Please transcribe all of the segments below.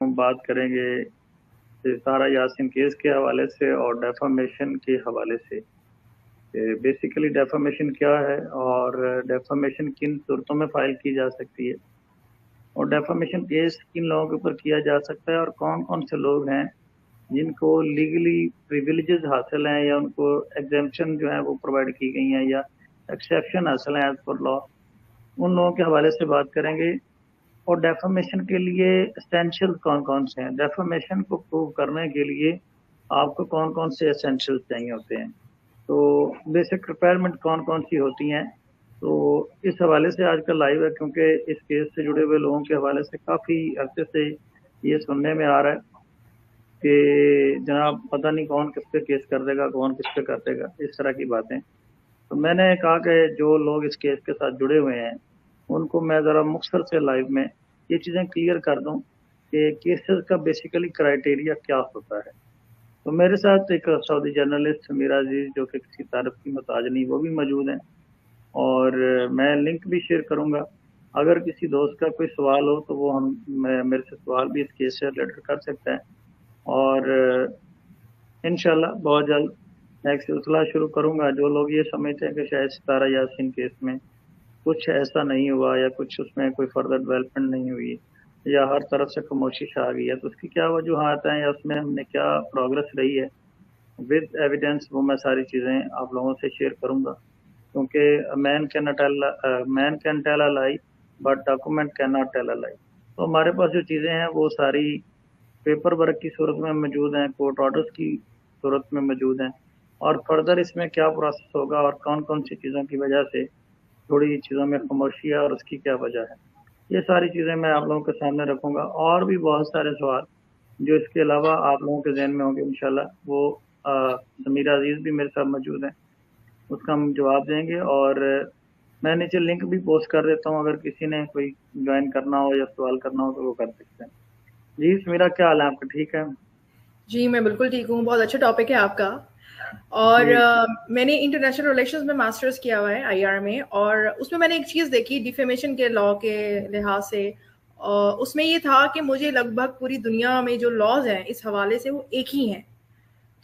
हम बात करेंगे तारा यासीन केस के हवाले से और डेफामेशन के हवाले से। बेसिकली डेफामेशन क्या है और डेफामेशन किन सूरतों में फाइल की जा सकती है और डेफामेशन केस किन लोगों के ऊपर किया जा सकता है और कौन कौन से लोग हैं जिनको लीगली प्रिविलेजेस हासिल हैं या उनको एग्जेम्पशन जो है वो प्रोवाइड की गई हैं या एक्सेप्शन हासिल है एज पर लॉ, उन लोगों के हवाले से बात करेंगे। और डेफामेशन के लिए एसेंशियल कौन कौन से हैं, डेफामेशन को प्रूव करने के लिए आपको कौन कौन से एसेंशियल्स चाहिए होते हैं, तो बेसिक रिक्वायरमेंट कौन कौन सी होती हैं। तो इस हवाले से आज का लाइव है क्योंकि इस केस से जुड़े हुए लोगों के हवाले से काफ़ी अरसे से ये सुनने में आ रहा है कि जनाब पता नहीं कौन किस पे केस कर देगा, कौन किस पे कर देगा, इस तरह की बातें। तो मैंने कहा कि जो लोग इस केस के साथ जुड़े हुए हैं उनको मैं ज़रा मुख्तसर से लाइव में ये चीज़ें क्लियर कर दूं कि केसेस का बेसिकली क्राइटेरिया क्या होता है। तो मेरे साथ एक सऊदी जर्नलिस्ट समीरा अजीज जो कि किसी तारीफ की मोहताज नहीं, वो भी मौजूद हैं और मैं लिंक भी शेयर करूंगा। अगर किसी दोस्त का कोई सवाल हो तो वो मेरे से सवाल भी इस केस से रिलेटेड कर सकता है और इंशाल्लाह बहुत जल्द मैं एक सिलसिला शुरू करूंगा। जो लोग ये समझते हैं कि शायद सितारा यासीन केस में कुछ ऐसा नहीं हुआ या कुछ उसमें कोई फर्दर डेवलपमेंट नहीं हुई या हर तरफ से खामोशी आ गई है, तो उसकी क्या वजूहत हैं या उसमें हमने क्या प्रोग्रेस रही है विद एविडेंस, वो मैं सारी चीज़ें आप लोगों से शेयर करूंगा। क्योंकि man can tell a lie but document can not tell a lie. तो हमारे पास जो चीज़ें हैं वो सारी पेपर वर्क की सूरत में मौजूद हैं, कोर्ट ऑर्डर्स की सूरत में मौजूद हैं और फर्दर इसमें क्या प्रोसेस होगा और कौन कौन सी चीज़ों की वजह से थोड़ी चीज़ों में खामोशी है और उसकी क्या वजह है, ये सारी चीज़ें मैं आप लोगों के सामने रखूंगा। और भी बहुत सारे सवाल जो इसके अलावा आप लोगों के जहन में होंगे इंशाल्लाह वो समीरा अजीज भी मेरे साथ मौजूद हैं, उसका हम जवाब देंगे। और मैं नीचे लिंक भी पोस्ट कर देता हूँ, अगर किसी ने कोई ज्वाइन करना हो या सवाल करना हो तो वो कर सकते हैं। जी समीरा, क्या हाल है आपका, ठीक है? जी, मैं बिल्कुल ठीक हूँ। बहुत अच्छा टॉपिक है आपका। और जी मैंने इंटरनेशनल रिलेशंस में मास्टर्स किया हुआ है आईआर में, और उसमें मैंने एक चीज़ देखी डिफेमेशन के लॉ के लिहाज से। उसमें ये था कि मुझे लगभग पूरी दुनिया में जो लॉज हैं इस हवाले से वो एक ही हैं।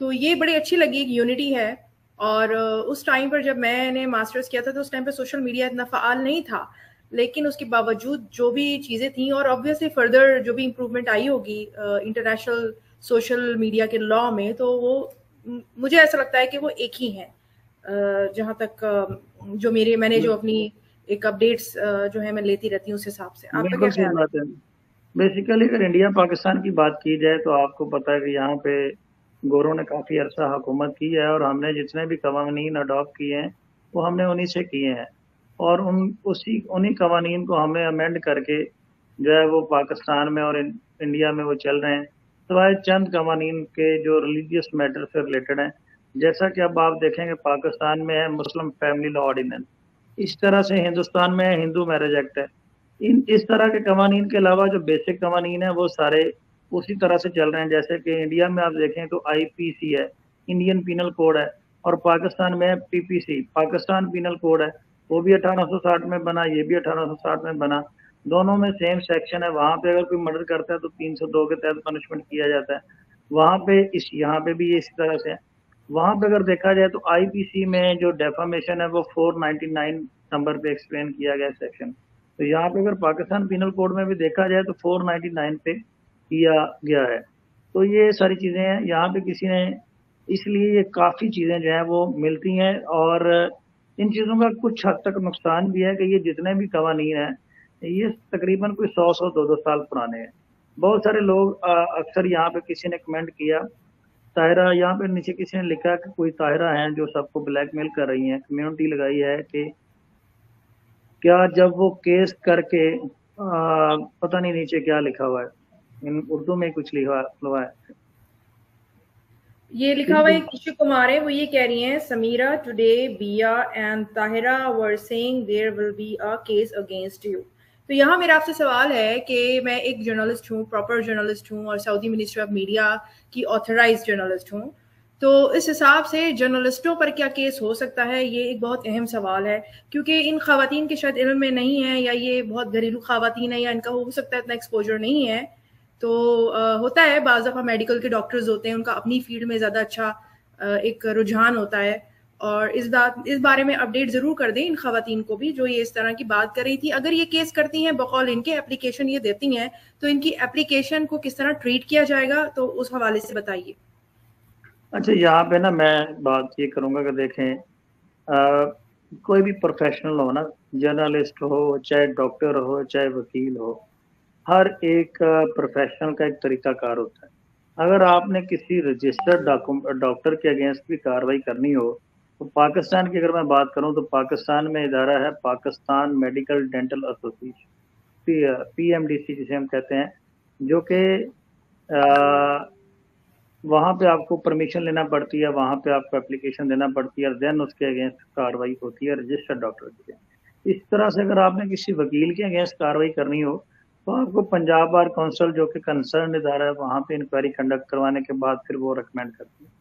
तो ये बड़ी अच्छी लगी, एक यूनिटी है। और उस टाइम पर जब मैंने मास्टर्स किया था तो उस टाइम पे सोशल मीडिया इतना फ़ाल नहीं था। लेकिन उसके बावजूद जो भी चीज़ें थी, और ऑब्वियसली फर्दर जो भी इम्प्रूवमेंट आई होगी इंटरनेशनल सोशल मीडिया के लॉ में, तो वो मुझे ऐसा लगता है कि वो एक ही हैं। जहाँ तक जो मैंने जो अपनी एक अपडेट्स जो है मैं लेती रहती हूँ, उस हिसाब से आपका क्या बिल्कुल सही ख्याल है? बात है। बेसिकली अगर इंडिया पाकिस्तान की बात की जाए तो आपको पता है कि यहाँ पे गोरों ने काफ़ी अरसा हुकूमत की है और हमने जितने भी कवानीन अडॉप्ट किए हैं वो हमने उन्हीं से किए हैं और उन्हीं कवानीन को हमें अमेंड करके जो है वो पाकिस्तान में और इंडिया में वो चल रहे हैं, सिवाय चंद कवानीन के जो रिलीजियस मैटर से रिलेटेड हैं। जैसा कि अब आप देखेंगे पाकिस्तान में है मुस्लिम फैमिली लॉ ऑर्डिनेंस, इस तरह से हिंदुस्तान में है हिंदू मैरिज एक्ट है। इन इस तरह के कवानीन के अलावा जो बेसिक कवानीन है वो सारे उसी तरह से चल रहे हैं। जैसे कि इंडिया में आप देखें तो आईपीसी है, इंडियन पीनल कोड है, और पाकिस्तान में पीपीसी, पाकिस्तान पीनल कोड है। वो भी 1860 में बना, ये भी 1860 में बना, दोनों में सेम सेक्शन है। वहां पे अगर कोई मर्डर करता है तो 302 के तहत पनिशमेंट किया जाता है। वहां पे यहाँ पे भी ये इसी तरह से है। वहां पे अगर देखा जाए तो आईपीसी में जो डेफामेशन है वो 499 नंबर पे एक्सप्लेन किया गया सेक्शन। तो यहाँ पे अगर पाकिस्तान पिनल कोड में भी देखा जाए तो 499 पे किया गया है। तो ये सारी चीजें हैं यहाँ पे किसी ने, इसलिए ये काफी चीजें जो है वो मिलती हैं। और इन चीजों का कुछ हद तक नुकसान भी है कि ये जितने भी कवानीन हैं ये तकरीबन कोई 100-100 200 साल पुराने हैं। बहुत सारे लोग अक्सर यहाँ पे किसी ने कमेंट किया, ताहिरा, यहाँ पे नीचे किसी ने लिखा कि कोई ताहिरा है जो सबको ब्लैकमेल कर रही है, कम्युनिटी लगाई है कि क्या जब वो केस करके पता नहीं नीचे क्या लिखा हुआ है, इन उर्दू में कुछ लिखा हुआ है। ये लिखा ठीक हुआ है। है खुशी कुमार है, वो ये कह रही हैं, Sameera today Biya and Tahira were saying there will be a case against you. तो यहाँ मेरा आपसे सवाल है कि मैं एक जर्नलिस्ट हूँ, प्रॉपर जर्नलिस्ट हूँ, और सऊदी मिनिस्ट्री ऑफ मीडिया की ऑथराइज जर्नलिस्ट हूँ। तो इस हिसाब से जर्नलिस्टों पर क्या केस हो सकता है, ये एक बहुत अहम सवाल है। क्योंकि इन खवातीन के शायद इल्म में नहीं है, या ये बहुत घरेलू खवातीन है, या इनका हो सकता है इतना एक्सपोजर नहीं है। तो होता है, बाज़ दफ़ा मेडिकल के डॉक्टर्स होते हैं, उनका अपनी फील्ड में ज़्यादा अच्छा एक रुझान होता है, और इस बारे में अपडेट ज़रूर कर दें इन ख़वातीन को भी जो ये इस तरह की बात कर रही थी। अगर ये केस करती हैं, बकौल इनके एप्लीकेशन ये देती हैं, तो इनकी एप्लीकेशन को किस तरह ट्रीट किया जाएगा, तो उस हवाले से बताइए। अच्छा, यहाँ पे ना मैं बात ये करूँगा कि देखें, कोई भी प्रोफेशनल हो ना, जर्नलिस्ट हो, चाहे डॉक्टर हो, चाहे वकील हो, हर एक प्रोफेशनल का एक तरीकाकार होता है। अगर आपने किसी रजिस्टर्ड डॉक्टर के अगेंस्ट भी कार्रवाई करनी हो, तो पाकिस्तान की अगर मैं बात करूं तो पाकिस्तान में इदारा है Pakistan medical dental association, PMDC जिसे हम कहते हैं, जो कि वहाँ पे आपको परमिशन लेना पड़ती है, वहाँ पे आपको एप्लीकेशन देना पड़ती है, देन उसके अगेंस्ट कार्रवाई होती है रजिस्टर्ड डॉक्टर की। इस तरह से अगर आपने किसी वकील के अगेंस्ट कार्रवाई करनी हो, तो आपको पंजाब बार काउंसिल जो कि कंसर्न इदारा है, वहाँ पे इंक्वायरी कंडक्ट करवाने के बाद फिर वो रिकमेंड करती है।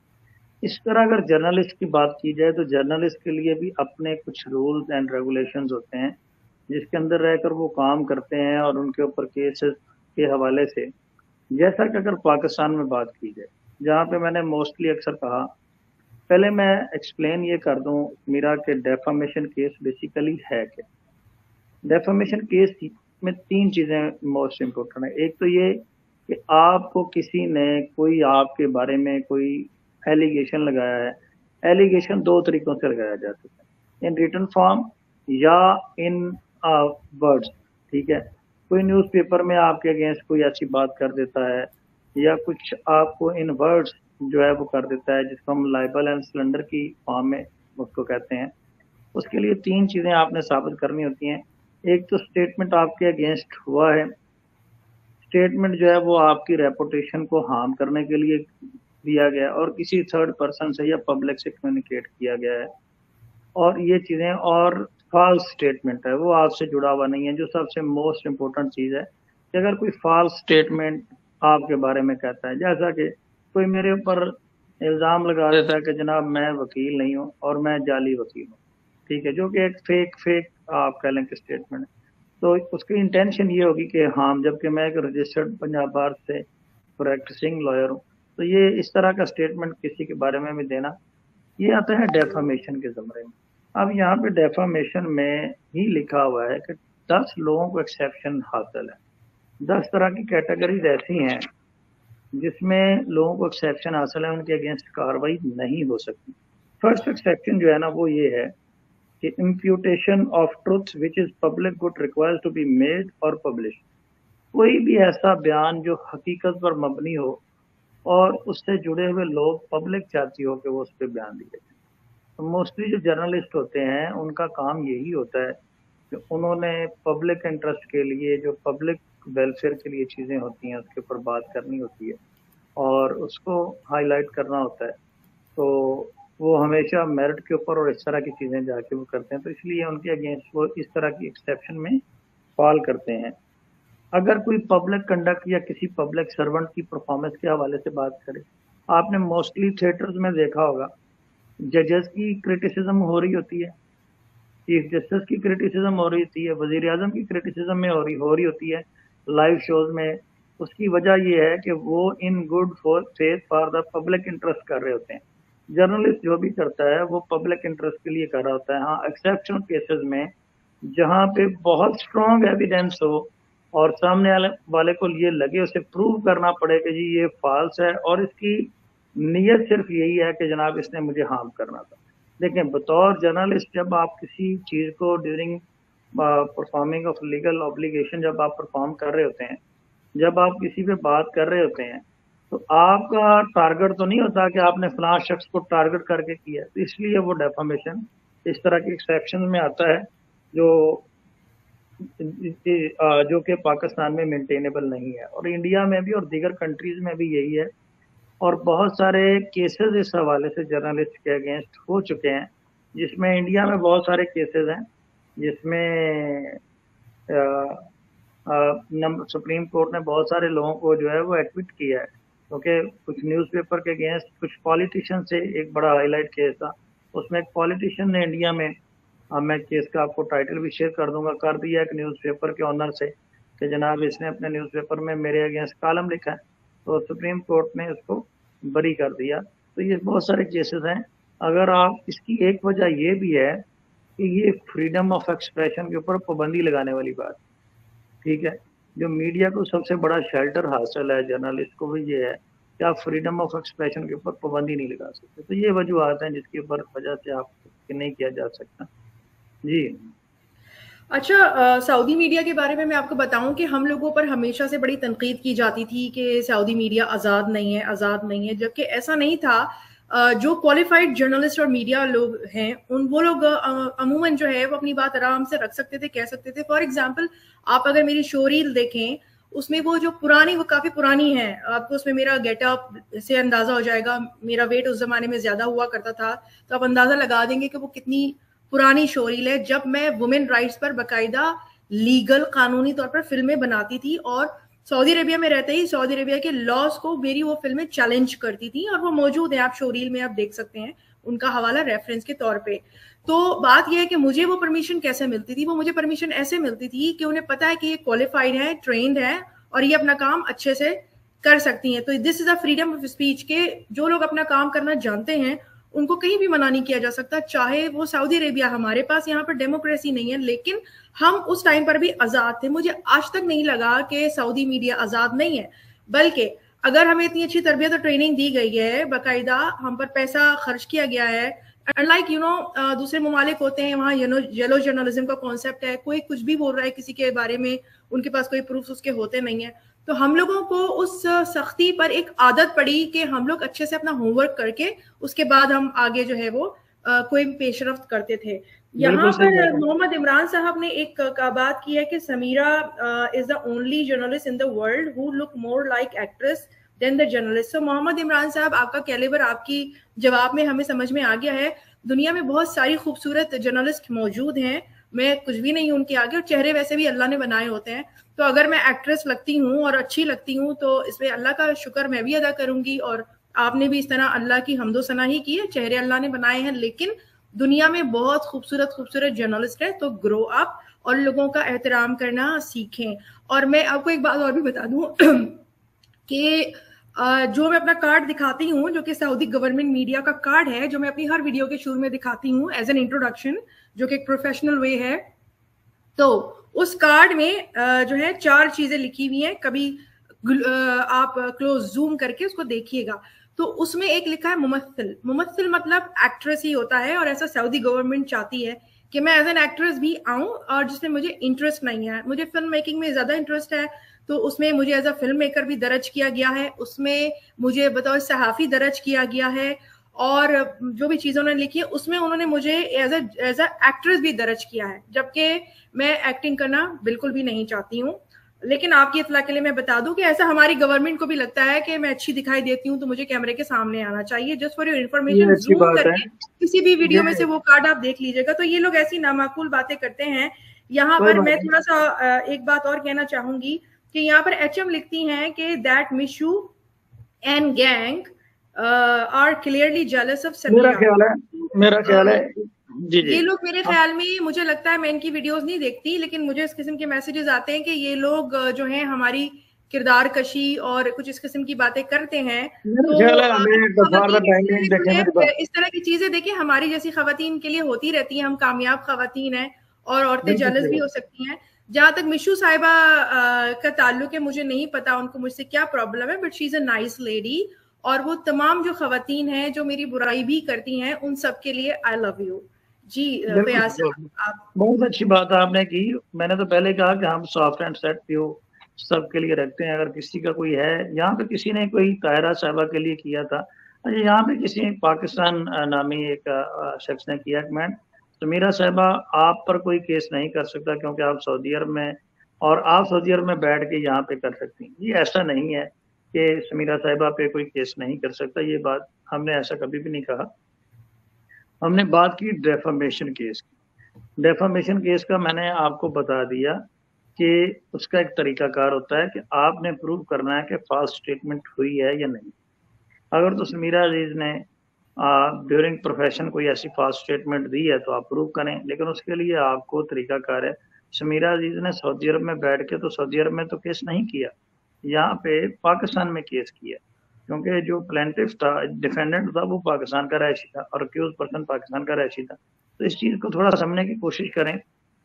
इस तरह अगर जर्नलिस्ट की बात की जाए, तो जर्नलिस्ट के लिए भी अपने कुछ रूल्स एंड रेगुलेशंस होते हैं, जिसके अंदर रहकर वो काम करते हैं, और उनके ऊपर केसेस के हवाले से, जैसा कि अगर पाकिस्तान में बात की जाए, जहाँ पे मैंने मोस्टली अक्सर कहा, पहले मैं एक्सप्लेन ये कर दूं मेरा कि डेफामेशन केस बेसिकली है क्या। डेफामेशन केस में तीन चीजें मोस्ट इम्पोर्टेंट है। एक तो ये कि आपको किसी ने कोई आपके बारे में कोई एलिगेशन लगाया है। एलिगेशन दो तरीकों से लगाया जा सकता है, इन रिटन फॉर्म या इन वर्ड्स। ठीक है, कोई न्यूज़पेपर में आपके अगेंस्ट कोई ऐसी बात कर देता है, या कुछ आपको इन वर्ड्स जो है वो कर देता है, जिसको हम लाइबल एंड स्लैंडर की फॉर्म में उसको कहते हैं। उसके लिए तीन चीजें आपने साबित करनी होती हैं। एक तो स्टेटमेंट आपके अगेंस्ट हुआ है, स्टेटमेंट जो है वो आपकी रेपुटेशन को हार्म करने के लिए दिया गया और किसी थर्ड पर्सन से या पब्लिक से कम्युनिकेट किया गया है, और ये चीजें, और फॉल्स स्टेटमेंट है, वो आपसे जुड़ा हुआ नहीं है। जो सबसे मोस्ट इम्पोर्टेंट चीज है कि अगर कोई फॉल्स स्टेटमेंट आपके बारे में कहता है, जैसा कि कोई मेरे ऊपर इल्जाम लगा देता है कि जनाब मैं वकील नहीं हूँ और मैं जाली वकील हूँ, ठीक है, जो कि एक फेक फेक आप कह लें कि स्टेटमेंट है, तो उसकी इंटेंशन ये होगी कि हाँ, जबकि मैं एक रजिस्टर्ड पंजाब बार से प्रैक्टिसिंग लॉयर हूँ, तो ये इस तरह का स्टेटमेंट किसी के बारे में भी देना, ये आता है डेफामेशन के ज़मरे में। अब यहाँ पे डेफामेशन में ही लिखा हुआ है कि 10 लोगों को एक्सेप्शन हासिल है। 10 तरह की कैटेगरीज ऐसी हैं जिसमें लोगों को एक्सेप्शन हासिल है, उनके अगेंस्ट कार्रवाई नहीं हो सकती। फर्स्ट एक्सेप्शन जो है ना, वो ये है कि imputation of truth which is public good requires to be made और पब्लिश। कोई भी ऐसा बयान जो हकीकत पर मबनी हो और उससे जुड़े हुए लोग, पब्लिक चाहती हो कि वो उस पर बयान दिए। तो मोस्टली जो जर्नलिस्ट होते हैं उनका काम यही होता है कि उन्होंने पब्लिक इंटरेस्ट के लिए, जो पब्लिक वेलफेयर के लिए चीज़ें होती हैं, उसके ऊपर बात करनी होती है और उसको हाईलाइट करना होता है। तो वो हमेशा मेरिट के ऊपर और इस तरह की चीज़ें जाके वो करते हैं, तो इसलिए उनके अगेंस्ट वो इस तरह की एक्सेप्शन में फॉल करते हैं। अगर कोई पब्लिक कंडक्ट या किसी पब्लिक सर्वेंट की परफॉर्मेंस के हवाले से बात करें, आपने मोस्टली थिएटर्स में देखा होगा, जजेस की क्रिटिसिज्म हो रही होती है, चीफ जस्टिस की क्रिटिसिज्म हो रही होती है, वजीर आजम की क्रिटिसिज्म में हो रही होती है लाइव शोज में। उसकी वजह ये है कि वो in good faith for the public interest कर रहे होते हैं। जर्नलिस्ट जो भी करता है वो पब्लिक इंटरेस्ट के लिए कर रहा होता है। हाँ, एक्सेप्शनल केसेस में जहाँ पे बहुत स्ट्रॉन्ग एविडेंस हो और सामने वाले को ये लगे, उसे प्रूव करना पड़े कि जी ये फॉल्स है और इसकी नीयत सिर्फ यही है कि जनाब इसने मुझे हार्म करना था। देखें, बतौर जर्नलिस्ट जब आप किसी चीज़ को during performing of legal obligation जब आप परफॉर्म कर रहे होते हैं, जब आप किसी पे बात कर रहे होते हैं, तो आपका टारगेट तो नहीं होता कि आपने फलां शख्स को टारगेट करके किया, तो इसलिए वो डेफामेशन इस तरह के एक्सेप्शन में आता है जो जो कि पाकिस्तान में मेंटेनेबल नहीं है, और इंडिया में भी और दीगर कंट्रीज में भी यही है। और बहुत सारे केसेस इस हवाले से जर्नलिस्ट के अगेंस्ट हो चुके हैं, जिसमें इंडिया में बहुत सारे केसेस हैं जिसमें सुप्रीम कोर्ट ने बहुत सारे लोगों को जो है वो एक्विट किया है, क्योंकि कुछ न्यूज़पेपर के अगेंस्ट कुछ पॉलिटिशियन से एक बड़ा हाईलाइट केस था। उसमें एक पॉलिटिशियन ने इंडिया में, मैं केस का आपको टाइटल भी शेयर कर दूंगा, कर दिया एक न्यूज़पेपर के ऑनर से कि जनाब इसने अपने न्यूज़पेपर में मेरे अगेंस्ट कॉलम लिखा है, तो सुप्रीम कोर्ट ने उसको बरी कर दिया। तो ये बहुत सारे केसेस हैं। अगर आप इसकी एक वजह ये भी है कि ये फ्रीडम ऑफ एक्सप्रेशन के ऊपर पाबंदी लगाने वाली बात, ठीक है। जो मीडिया को सबसे बड़ा शेल्टर हासिल है जर्नलिस्ट को भी ये है कि आप फ्रीडम ऑफ एक्सप्रेशन के ऊपर पाबंदी नहीं लगा सकते। तो ये वजूहत हैं जिसके ऊपर वजह से आप नहीं किया जा सकता। जी अच्छा, सऊदी मीडिया के बारे में मैं आपको बताऊं कि हम लोगों पर हमेशा से बड़ी तनकीद की जाती थी कि सऊदी मीडिया आज़ाद नहीं है, आज़ाद नहीं है, जबकि ऐसा नहीं था। जो क्वालिफाइड जर्नलिस्ट और मीडिया लोग हैं वो लोग अमूमन जो है वो अपनी बात आराम से रख सकते थे, कह सकते थे। फॉर एग्जाम्पल, आप अगर मेरी शो रील देखें, उसमें वो जो पुरानी, वो काफी पुरानी है, आपको उसमें मेरा गेटअप से अंदाजा हो जाएगा। मेरा वेट उस जमाने में ज्यादा हुआ करता था, तो आप अंदाजा लगा देंगे कि वो कितनी पुरानी शो रील है, जब मैं वुमेन राइट्स पर बाकायदा लीगल कानूनी तौर पर फिल्में बनाती थी और सऊदी अरेबिया में रहते ही सऊदी अरेबिया के लॉज को मेरी वो फिल्में चैलेंज करती थी, और वो मौजूद है, आप शो रील में आप देख सकते हैं उनका हवाला रेफरेंस के तौर पे। तो बात यह है कि मुझे वो परमिशन कैसे मिलती थी? वो मुझे परमिशन ऐसे मिलती थी कि उन्हें पता है कि ये क्वालिफाइड है, ट्रेंड है और ये अपना काम अच्छे से कर सकती हैं। तो this is a freedom of speech के जो लोग अपना काम करना जानते हैं उनको कहीं भी मना नहीं किया जा सकता, चाहे वो सऊदी अरेबिया। हमारे पास यहाँ पर डेमोक्रेसी नहीं है, लेकिन हम उस टाइम पर भी आजाद थे। मुझे आज तक नहीं लगा कि सऊदी मीडिया आजाद नहीं है, बल्कि अगर हमें इतनी अच्छी तरबियत और ट्रेनिंग दी गई है, बाकायदा हम पर पैसा खर्च किया गया है, अनलाइक दूसरे ममालिक होते हैं वहाँ येलो जर्नलिज्म का कॉन्सेप्ट है, कोई कुछ भी बोल रहा है किसी के बारे में, उनके पास कोई प्रूफ उसके होते नहीं है। तो हम लोगों को उस सख्ती पर एक आदत पड़ी कि हम लोग अच्छे से अपना होमवर्क करके उसके बाद हम आगे जो है वो कोई भी पेशरफ्त करते थे। यहाँ पर मोहम्मद इमरान साहब ने एक बात की है कि Sameera is the only journalist in the world who look more like actress than the journalist. So Mohammad Imran sahab, आपका कैलिबर आपकी जवाब में हमें समझ में आ गया है। दुनिया में बहुत सारी खूबसूरत जर्नलिस्ट मौजूद हैं, मैं कुछ भी नहीं उनके आगे, और चेहरे वैसे भी अल्लाह ने बनाए होते हैं। तो अगर मैं एक्ट्रेस लगती हूँ और अच्छी लगती हूँ तो इसमें अल्लाह का शुक्र मैं भी अदा करूंगी, और आपने भी इस तरह अल्लाह की हमदो सना ही की है। चेहरे अल्लाह ने बनाए हैं, लेकिन दुनिया में बहुत खूबसूरत खूबसूरत जर्नलिस्ट है। तो ग्रो अप और लोगों का एहतराम करना सीखें। और मैं आपको एक बात और भी बता दूं कि जो मैं अपना कार्ड दिखाती हूँ, जो कि सऊदी गवर्नमेंट मीडिया का कार्ड है, जो मैं अपनी हर वीडियो के शुरू में दिखाती हूँ एज एन इंट्रोडक्शन, जो कि एक प्रोफेशनल वे है, तो उस कार्ड में जो है 4 चीजें लिखी हुई हैं। कभी आप क्लोज जूम करके उसको देखिएगा, तो उसमें एक लिखा है मुमस्सिल। मुमस्सिल मतलब एक्ट्रेस ही होता है, और ऐसा सऊदी गवर्नमेंट चाहती है कि मैं एज एन एक्ट्रेस भी आऊं, और जिसमें मुझे इंटरेस्ट नहीं है। मुझे फिल्म मेकिंग में ज्यादा इंटरेस्ट है, तो उसमें मुझे एज अ फिल्म मेकर भी दर्ज किया गया है, उसमें मुझे बतौर सहाफी दर्ज किया गया है, और जो भी चीजें उन्होंने लिखी है उसमें उन्होंने मुझे एज अ एक्ट्रेस भी दर्ज किया है, जबकि मैं एक्टिंग करना बिल्कुल भी नहीं चाहती हूँ। लेकिन आपकी इत्तला के लिए मैं बता दूं कि ऐसा हमारी गवर्नमेंट को भी लगता है कि मैं अच्छी दिखाई देती हूँ तो मुझे कैमरे के सामने आना चाहिए। Just for your information, zoom करके किसी भी वीडियो में से वो कार्ड आप देख लीजिएगा। तो ये लोग ऐसी नामाकूल बातें करते हैं। यहाँ पर मैं थोड़ा सा एक बात और कहना चाहूंगी कि यहाँ पर एचएम लिखती हैं कि that Mishu and gang are clearly jealous of Sameera. मेरा ख्याल है जी ये लोग, मेरे ख्याल में, मुझे लगता है, मैं इनकी वीडियोस नहीं देखती, लेकिन मुझे इस किस्म के मैसेजेस आते हैं कि ये लोग जो हैं हमारी किरदार कशी और कुछ इस किस्म की बातें करते हैं। तो इस तरह की चीजें देखिए हमारी जैसी खवातीन के लिए होती रहती हैं, हम कामयाब खवातीन हैं और औरतें जेलस भी हो सकती हैं। जहां तक मिशू साहिबा का ताल्लुक है, मुझे नहीं पता उनको मुझसे क्या प्रॉब्लम है, but she is a nice lady, और वो तमाम जो खवातीन हैं जो मेरी बुराई भी करती हैं उन सब के लिए आई लव यू। जी फयाज, आप बहुत अच्छी बात आपने की। मैंने तो पहले कहा कि हम सॉफ्ट एंड सेट व्यू सबके लिए रखते हैं। अगर किसी का कोई है, यहाँ पे किसी ने कोई ताहिरा साहिबा के लिए किया था, अच्छा यहाँ पे किसी पाकिस्तान नामी एक शख्स ने किया कमेंट, समीरा साहिबा आप पर कोई केस नहीं कर सकता क्योंकि आप सऊदी अरब में, और आप सऊदी अरब में बैठ के यहाँ पे कर सकती हैं। ये ऐसा नहीं है कि समीरा साहिबा पे कोई केस नहीं कर सकता, ये बात हमने ऐसा कभी भी नहीं कहा। हमने बात की डेफामेशन केस की। डेफामेशन केस का मैंने आपको बता दिया कि उसका एक तरीकाकार होता है कि आपने प्रूव करना है कि फॉल्स स्टेटमेंट हुई है या नहीं। अगर तो समीरा अजीज ने ड्यूरिंग प्रोफेशन कोई ऐसी फॉल्स स्टेटमेंट दी है तो आप प्रूव करें, लेकिन उसके लिए आपको तरीकाकार है, समीरा अजीज ने सऊदी अरब में बैठ के तो सऊदी अरब में तो केस नहीं किया, यहाँ पे पाकिस्तान में केस किया, क्योंकि जो प्लेंटिफ था, डिफेंडेंट था, वो पाकिस्तान का रहायशी था और अक्यूज पर्सन पाकिस्तान का रहायशी था। तो इस चीज़ को थोड़ा समझने की कोशिश करें,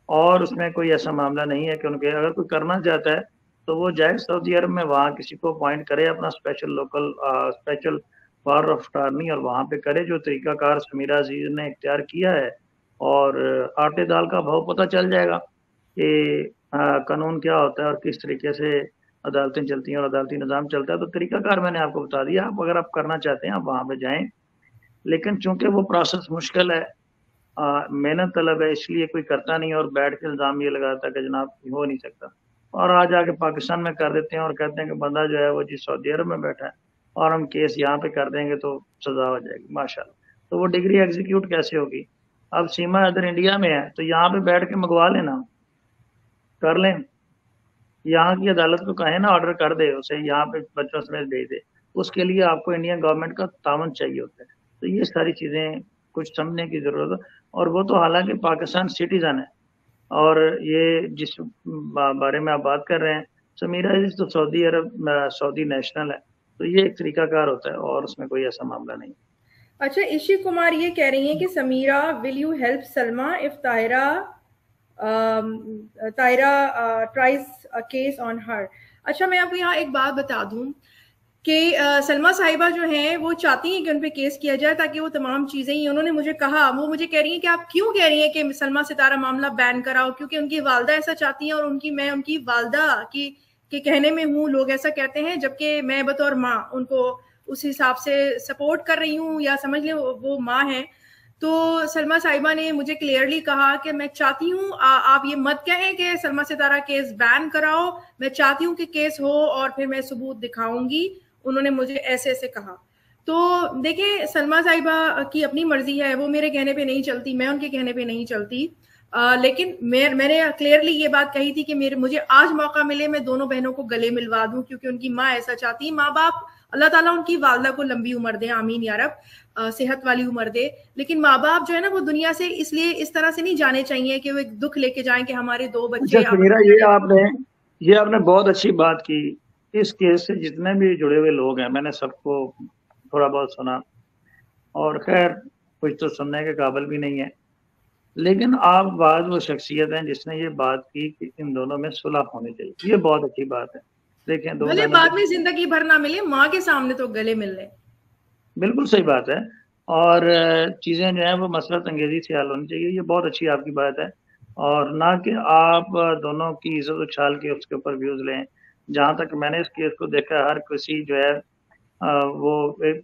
और उसमें कोई ऐसा मामला नहीं है कि उनके, अगर कोई करना चाहता है तो वो जाए सऊदी अरब में, वहाँ किसी को अपॉइंट करे अपना स्पेशल पावर ऑफ अटॉर्नी, और वहाँ पे करे जो तरीकाकार समीरा अजीज ने इख्तियार किया है। और आटे दाल का भाव पता चल जाएगा कि कानून क्या होता है और किस तरीके से अदालतें चलती हैं और अदालती निज़ाम चलता है। तो तरीकाकार मैंने आपको बता दिया, आप अगर आप करना चाहते हैं आप वहाँ पे जाएं, लेकिन चूंकि वो प्रोसेस मुश्किल है, मेहनत तलब है, इसलिए कोई करता नहीं और बैठ के इल्ज़ाम ये लगाता है कि जनाब हो नहीं सकता, और आज आके पाकिस्तान में कर देते हैं और कहते हैं कि बंदा जो है वो जी सऊदी अरब में बैठा है और हम केस यहाँ पे कर देंगे तो सजा हो जाएगी माशाल्लाह। तो वो डिग्री एग्जीक्यूट कैसे होगी? अब सीमा इधर इंडिया में है तो यहाँ पे बैठ के मंगवा लेना, कर लें, यहाँ की अदालत को कहे ना ऑर्डर कर दे उसे, यहाँ पे बच्चों समेत भेज दे, उसके लिए आपको इंडियन गवर्नमेंट का तावन चाहिए होता है। तो ये सारी चीज़ें कुछ समझने की ज़रूरत है। और वो तो हालांकि पाकिस्तान सिटीज़न है, और ये जिस बारे में आप बात कर रहे हैं समीरा अजीज तो सऊदी अरब सऊदी नेशनल है, तो ये एक तरीकाकार होता है और उसमें कोई ऐसा मामला नहीं। अच्छा, ईशी कुमार ये कह रही हैं कि Sameera, will you help Salma if Tayra tries a case on her? अच्छा, मैं आपको यहाँ एक बात बता दूं कि सलमा साहिबा जो हैं वो चाहती हैं कि उन पे केस किया जाए ताकि वो तमाम चीज़ें ही, उन्होंने मुझे कहा, वो मुझे कह रही हैं कि आप क्यों कह रही हैं कि सलमा सितारा मामला बैन कराओ, क्योंकि उनकी वालदा ऐसा चाहती हैं और मैं उनकी वालदा के कहने में हूँ, लोग ऐसा कहते हैं, जबकि मैं बतौर माँ उनको उस हिसाब से सपोर्ट कर रही हूँ, या समझ लें वो माँ है। तो सलमा साहिबा ने मुझे क्लियरली कहा कि मैं चाहती हूँ आप ये मत कहें कि सलमा सितारा केस बैन कराओ, मैं चाहती हूँ कि केस हो और फिर मैं सबूत दिखाऊंगी। उन्होंने मुझे ऐसे ऐसे कहा। तो देखिए, सलमा साहिबा की अपनी मर्जी है, वो मेरे कहने पे नहीं चलती, मैं उनके कहने पे नहीं चलती। लेकिन मैंने क्लियरली ये बात कही थी कि मुझे आज मौका मिले मैं दोनों बहनों को गले मिलवा दूं, क्योंकि उनकी माँ ऐसा चाहती है। माँ बाप, अल्लाह ताला उनकी वालदा को लंबी उम्र दे, आमीन या रब, सेहत वाली उम्र दे। लेकिन माँ बाप जो है ना, वो दुनिया से इसलिए इस तरह से नहीं जाने चाहिए कि वो एक दुख लेके जाएं कि हमारे दो बच्चे। ये आपने बहुत अच्छी बात की। इस केस से जितने भी जुड़े हुए लोग हैं, मैंने सबको थोड़ा बहुत सुना, और खैर कुछ तो सुनने के काबिल भी नहीं है, लेकिन आप बाद वो शख्सियत हैं जिसने ये बात की कि इन दोनों में सुलह होनी चाहिए। ये बहुत अच्छी बात है। देखें, भले बाद में जिंदगी भर ना मिले, माँ के सामने तो गले मिल ले, बिल्कुल सही बात है। और चीज़ें जो है वो मसलत अंगेजी से हल होनी चाहिए। ये बहुत अच्छी आपकी बात है, और ना कि आप दोनों की इज्जत उछाल के उसके ऊपर व्यूज लें। जहाँ तक मैंने इस केस को देखा, हर किसी जो है वो एक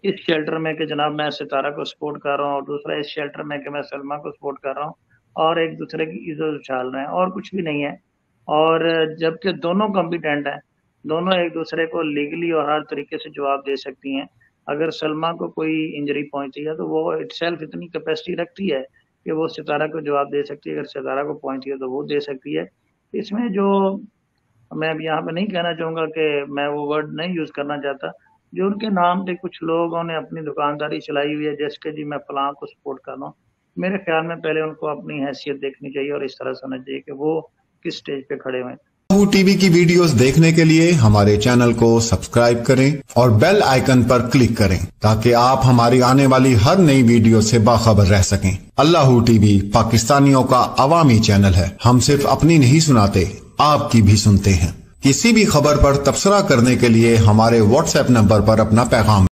इस शेल्टर में कि जनाब मैं सितारा को सपोर्ट कर रहा हूँ, और दूसरा इस शेल्टर में कि मैं सलमा को सपोर्ट कर रहा हूँ, और एक दूसरे की इज्जत उछाल रहे हैं, और कुछ भी नहीं है। और जबकि दोनों कॉम्पिटेंट हैं, दोनों एक दूसरे को लीगली और हर तरीके से जवाब दे सकती हैं। अगर सलमा को कोई इंजरी पहुंचती है तो वो इटसेल्फ इतनी कैपेसिटी रखती है कि वो सितारा को जवाब दे सकती है। अगर सितारा को पहुंचती है तो वो दे सकती है। इसमें जो मैं अब यहाँ पे नहीं कहना चाहूँगा कि मैं वो वर्ड नहीं यूज़ करना चाहता, जो उनके नाम पे कुछ लोगों ने अपनी दुकानदारी चलाई हुई है, जैसे कि जी मैं फलां को सपोर्ट कर रहा हूँ। मेरे ख्याल में पहले उनको अपनी हैसियत देखनी चाहिए और इस तरह समझना चाहिए कि वो किस स्टेज पे खड़े हुए हैं। अल्लाहू टीवी की वीडियोस देखने के लिए हमारे चैनल को सब्सक्राइब करें और बेल आइकन पर क्लिक करें ताकि आप हमारी आने वाली हर नई वीडियो से बाखबर रह सकें। अल्लाहू टीवी पाकिस्तानियों का अवामी चैनल है। हम सिर्फ अपनी नहीं सुनाते, आपकी भी सुनते हैं। किसी भी खबर पर तबसरा करने के लिए हमारे व्हाट्सएप नंबर पर अपना पैगाम